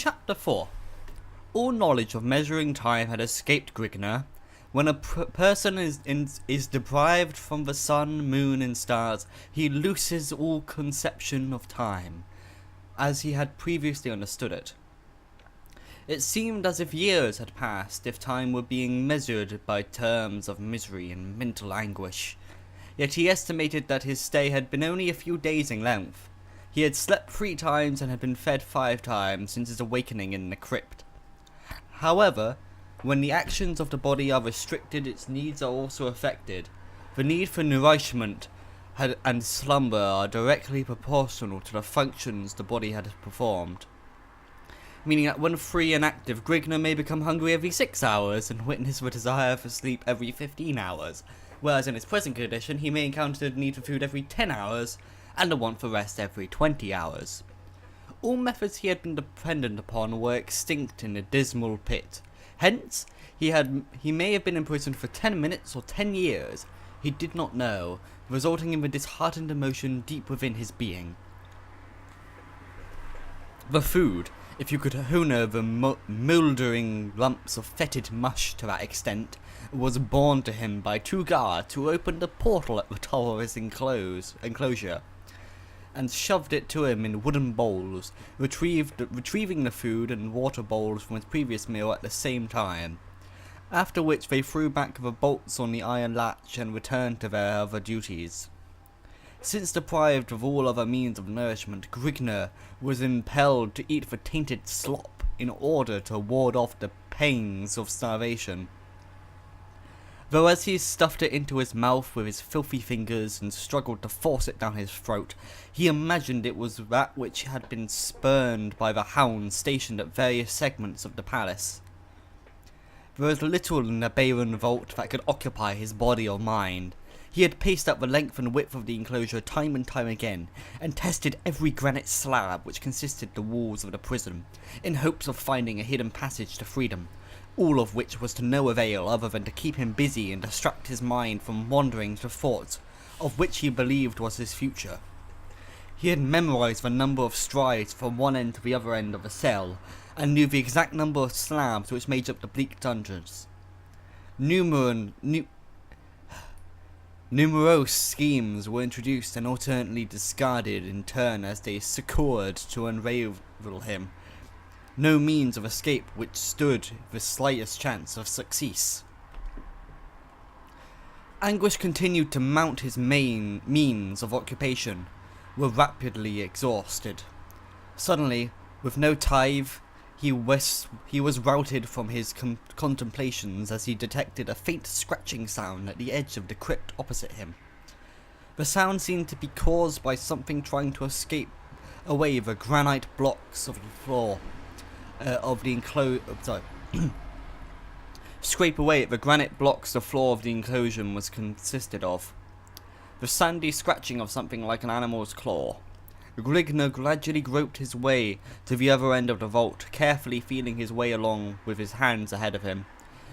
Chapter 4. All knowledge of measuring time had escaped Grignr. When a person is deprived from the sun, moon, and stars, he loses all conception of time, as he had previously understood it. It seemed as if years had passed, if time were being measured by terms of misery and mental anguish. Yet he estimated that his stay had been only a few days in length. He had slept 3 times and had been fed 5 times since his awakening in the crypt. However, when the actions of the body are restricted, its needs are also affected. The need for nourishment and slumber are directly proportional to the functions the body had performed. Meaning that when free and active, Grignr may become hungry every 6 hours and witness the desire for sleep every 15 hours, whereas in his present condition he may encounter the need for food every 10 hours and a want for rest every 20 hours. All methods he had been dependent upon were extinct in a dismal pit. Hence, he may have been imprisoned for 10 minutes or 10 years, he did not know, resulting in the disheartened emotion deep within his being. The food, if you could honor the mouldering lumps of fetid mush to that extent, was borne to him by 2 guards who opened a portal at the top of his enclosure, and shoved it to him in wooden bowls, retrieving the food and water bowls from his previous meal at the same time, after which they threw back the bolts on the iron latch and returned to their other duties. Since deprived of all other means of nourishment, Grignr was impelled to eat the tainted slop in order to ward off the pangs of starvation. Though as he stuffed it into his mouth with his filthy fingers and struggled to force it down his throat, he imagined it was that which had been spurned by the hounds stationed at various segments of the palace. There was little in the barren vault that could occupy his body or mind. He had paced out the length and width of the enclosure time and time again, and tested every granite slab which consisted the walls of the prison, in hopes of finding a hidden passage to freedom, all of which was to no avail other than to keep him busy and distract his mind from wandering to thoughts of which he believed was his future. He had memorized the number of strides from one end to the other end of the cell, and knew the exact number of slabs which made up the bleak dungeons. Numerous schemes were introduced and alternately discarded in turn as they succored to unravel him. No means of escape which stood the slightest chance of success. Anguish continued to mount. His main means of occupation were rapidly exhausted. Suddenly, with no tithe, he was routed from his contemplations as he detected a faint scratching sound at the edge of the crypt opposite him. The sound seemed to be caused by something trying to escape away the granite blocks of the floor of the scrape away at the granite blocks the floor of the enclosure was consisted of. The sandy scratching of something like an animal's claw. Grignr gradually groped his way to the other end of the vault, carefully feeling his way along with his hands ahead of him.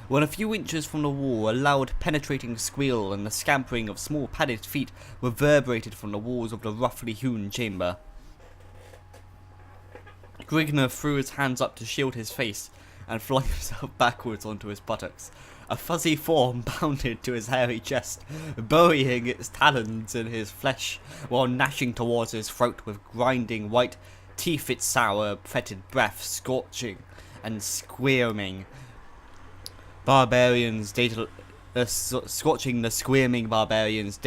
When a few inches from the wall, a loud penetrating squeal and the scampering of small padded feet reverberated from the walls of the roughly hewn chamber. Grignr threw his hands up to shield his face and flung himself backwards onto his buttocks. A fuzzy form bounded to his hairy chest, burying its talons in his flesh while gnashing towards his throat with grinding white teeth, its sour, fetid breath scorching and squirming barbarians, scorching the squirming barbarians'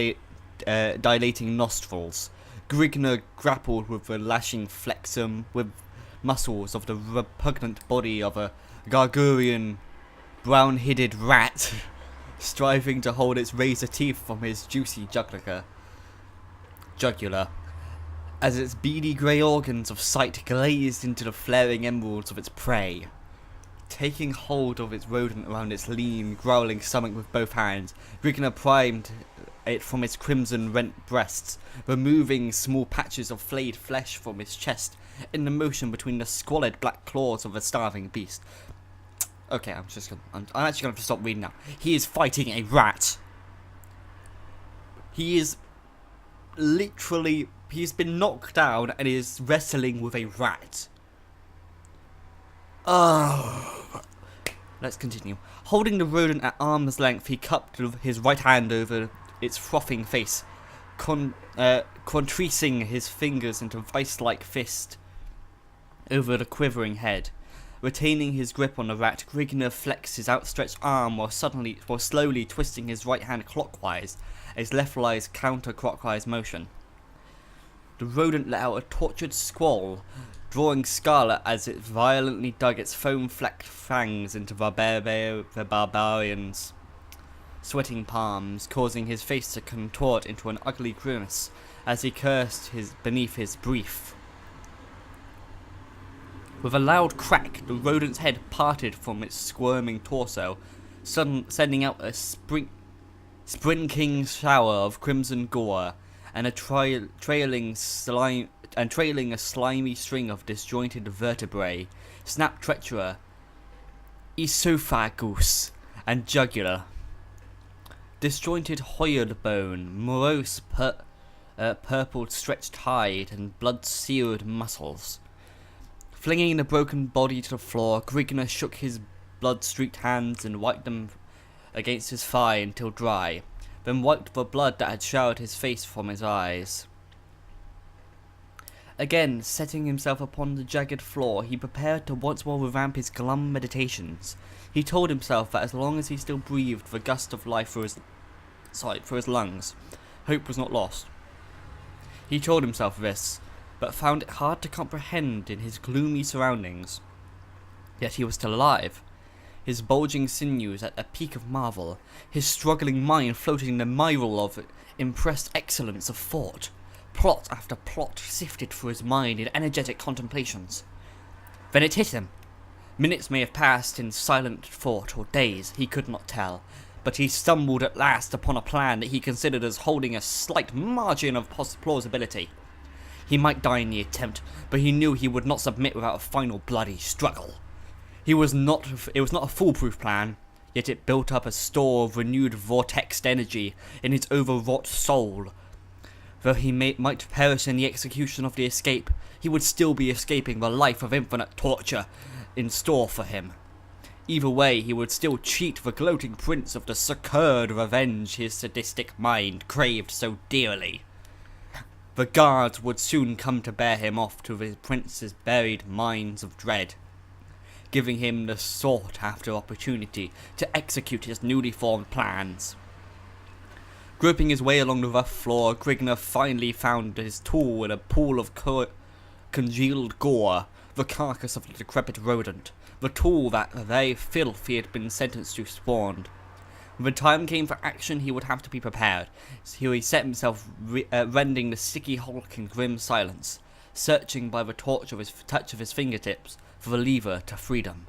dilating nostrils. Grignr grappled with the lashing flexum with muscles of the repugnant body of a gargurian brown-headed rat, striving to hold its razor teeth from his juicy jugular, as its beady grey organs of sight glazed into the flaring emeralds of its prey. Taking hold of its rodent around its lean, growling stomach with both hands, Grignr primed it from its crimson-rent breasts, removing small patches of flayed flesh from its chest in the motion between the squalid black claws of the starving beast. Okay, I'm actually gonna have to stop reading now. He is fighting a rat. He is literally, he's been knocked down and is wrestling with a rat. Oh. Let's continue. Holding the rodent at arm's length, he cupped his right hand over its frothing face, contricing his fingers into a vice-like fist over the quivering head. Retaining his grip on the rat, Grignr flexed his outstretched arm while slowly twisting his right hand clockwise, his left lies counter-clockwise motion. The rodent let out a tortured squall, drawing scarlet as it violently dug its foam-flecked fangs into the barbarian's sweating palms, causing his face to contort into an ugly grimace as he cursed beneath his breath. With a loud crack, the rodent's head parted from its squirming torso, sending out a sprinkling shower of crimson gore and trailing a slimy string of disjointed vertebrae, snap treachery, esophagus, and jugular. Disjointed hyoid bone, morose purple stretched hide, and blood-seared muscles. Flinging the broken body to the floor, Grignr shook his blood-streaked hands and wiped them against his thigh until dry, then wiped the blood that had showered his face from his eyes. Again, setting himself upon the jagged floor, he prepared to once more revamp his glum meditations. He told himself that as long as he still breathed the gust of life through his lungs, hope was not lost. He told himself this, but found it hard to comprehend in his gloomy surroundings. Yet he was still alive, his bulging sinews at a peak of marvel, his struggling mind floating in the myriad of impressed excellence of thought. Plot after plot sifted through his mind in energetic contemplations. Then it hit him. Minutes may have passed in silent thought, or days, he could not tell, but he stumbled at last upon a plan that he considered as holding a slight margin of plausibility. He might die in the attempt, but he knew he would not submit without a final bloody struggle. It was not a foolproof plan, yet it built up a store of renewed vortexed energy in his overwrought soul. Though he might perish in the execution of the escape, he would still be escaping the life of infinite torture in store for him. Either way, he would still cheat the gloating prince of the succured revenge his sadistic mind craved so dearly. The guards would soon come to bear him off to the prince's buried mines of dread, giving him the sought-after opportunity to execute his newly formed plans. Groping his way along the rough floor, Grignr finally found his tool in a pool of congealed gore, the carcass of the decrepit rodent, the tool that very filth he had been sentenced to spawned. When the time came for action, he would have to be prepared, so he set himself rending the sticky hulk in grim silence, searching by the touch of his fingertips for the lever to freedom.